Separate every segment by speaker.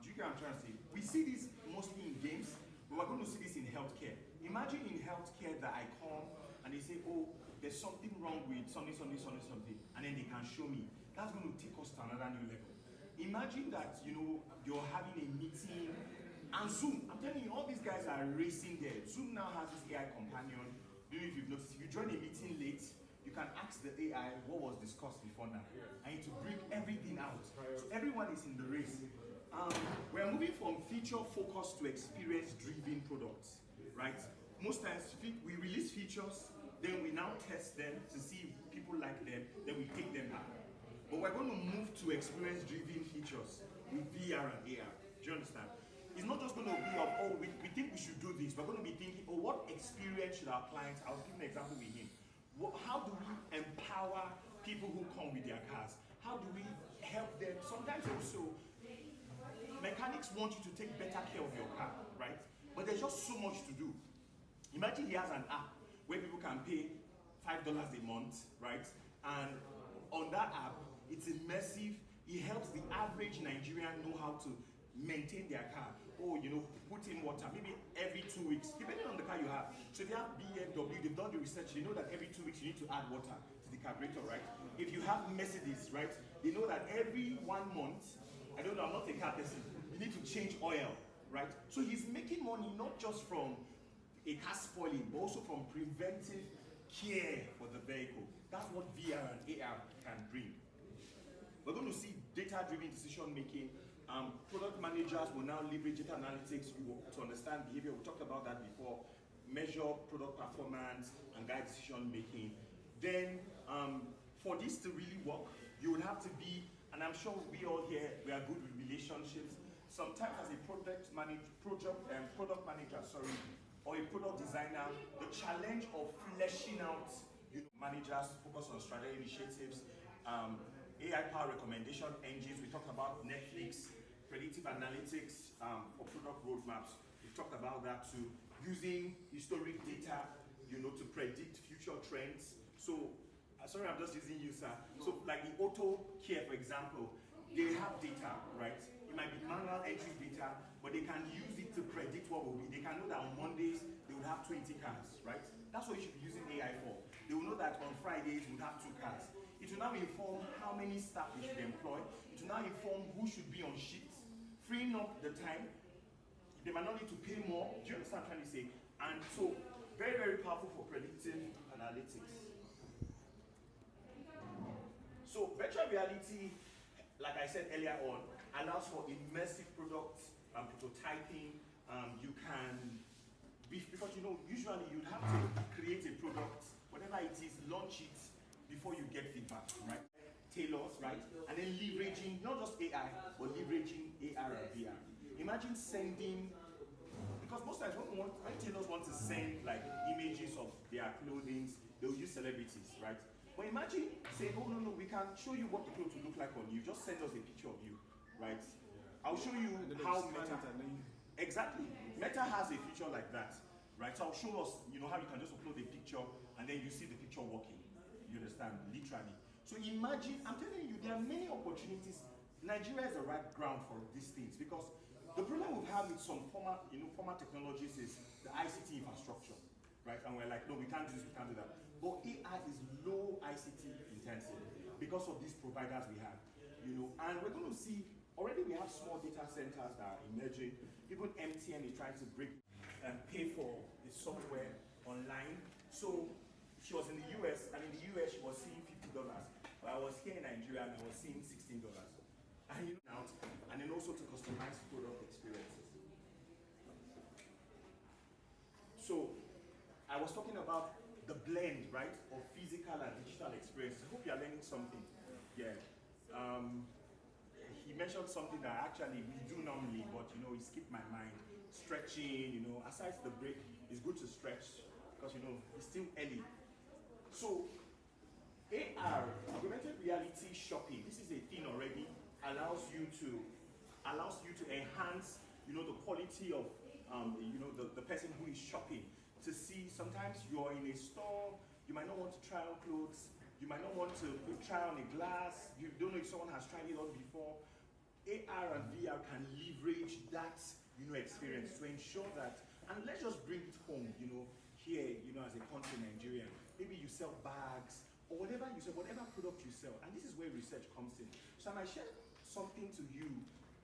Speaker 1: Do you get what I'm trying to say? We see this mostly in games, but we're going to see this in healthcare. Imagine in healthcare that I come and they say, oh, there's something wrong with something, and then they can show me. That's going to take us to another new level. Imagine that, you're having a meeting and Zoom. I'm telling you, all these guys are racing there. Zoom now has this AI companion. I don't know if you've noticed, if you join a meeting late, you can ask the AI what was discussed before now. I need to bring everything out. So everyone is in the race. We're moving from feature-focused to experience-driven products, right? Most times we release features, then we now test them to see if people like them, then we take them back. But we're going to move to experience-driven features with VR and AR. Do you understand? It's not just going to be of, oh, we think we should do this. We're going to be thinking, oh, what experience should our clients, I'll give an example with him. How do we empower people who come with their cars? How do we help them? Sometimes also, mechanics want you to take better care of your car, right? But there's just so much to do. Imagine he has an app where people can pay $5 a month, right? And on that app, it's immersive. It helps the average Nigerian know how to maintain their car. Or, put in water, maybe every 2 weeks, depending on the car you have. So if you have BMW, they've done the research, they know that every 2 weeks you need to add water to the carburetor, right? If you have Mercedes, right, they know that every 1 month, I don't know, I'm not a car person, you need to change oil, right? So he's making money not just from a car spoiling, but also from preventive care for the vehicle. That's what VR and AR can bring. We're going to see data-driven decision making. Product managers will now leverage data analytics to understand behavior. We talked about that before. Measure product performance and guide decision making. Then, for this to really work, you will have to be, and I'm sure we all here, we are good with relationships. Sometimes as a product manager, or a product designer, the challenge of fleshing out, managers focus on strategic initiatives, AI-powered recommendation engines. We talked about Netflix, predictive analytics for product roadmaps. We've talked about that too. Using historic data, to predict future trends. So, sorry, I'm just using you, sir. So, like the auto care, for example, they have data, right? It might be manual entry data, but they can use it to predict what will be. They can know that on Mondays, they will have 20 cars, right? That's what you should be using AI for. They will know that on Fridays, we will have 2 cars. It will now inform how many staff they should employ. It will now inform who should be on shifts, freeing up the time. They might not need to pay more. Do you understand what I'm trying to say? And so, very, very powerful for predictive analytics. So, virtual reality, like I said earlier on, allows for immersive product prototyping. You can, because usually you'd have to create a product, whatever it is, launch it before you get feedback, right? Tailors, right? And then leveraging, not just AI, but leveraging AR and VR. Imagine sending, because most times when tailors want to send like images of their clothing, they'll use celebrities, right? But imagine saying, oh no, we can show you what the clothes will look like on you. Just send us a picture of you, right? I'll show you how Meta. Exactly. Meta has a feature like that, right? So I'll show us, how you can just upload a picture and then you see the picture working. You understand? Literally. So imagine, I'm telling you, there are many opportunities. Nigeria is the right ground for these things because the problem we've had with some former technologies is the ICT infrastructure. Right, and we're like, no, we can't do this, we can't do that. But AI is low ICT intensive because of these providers we have, and we're going to see, already we have small data centers that are emerging. Even MTN is trying to break and pay for the software online. So she was in the US, and in the US she was seeing $50. But I was here in Nigeria and I was seeing $16. And and then also to customize product experiences. So I was talking about the blend, right, of physical and digital experience. I hope you are learning something. Yeah. He mentioned something that actually we do normally, but it skipped my mind. Stretching, aside the break, it's good to stretch because it's still early. So AR, augmented reality shopping, this is a thing already, allows you to enhance, the quality of the person who is shopping. To see, sometimes you're in a store, you might not want to try on clothes, you might not want to try on a glass, you don't know if someone has tried it on before. AR and VR can leverage that, experience to ensure that, and let's just bring it home, here, as a country, Nigeria. Maybe you sell bags or whatever you sell, whatever product you sell, and this is where research comes in. So I might share something to you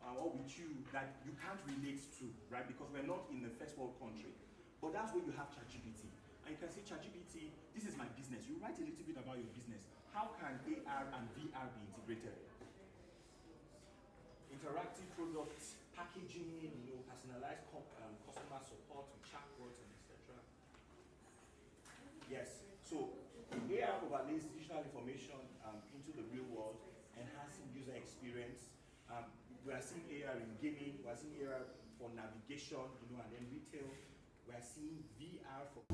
Speaker 1: or with you that you can't relate to, right? Because we're not in the first world country. But that's where you have ChatGPT. And you can say, ChatGPT, this is my business. You write a little bit about your business. How can AR and VR be integrated? Interactive products, packaging, personalized customer support with chatbots, and etc. Yes, so AR overlays digital information into the real world, enhancing user experience. We are seeing AR in gaming, we are seeing AR for navigation, and then retail. We are seeing VR for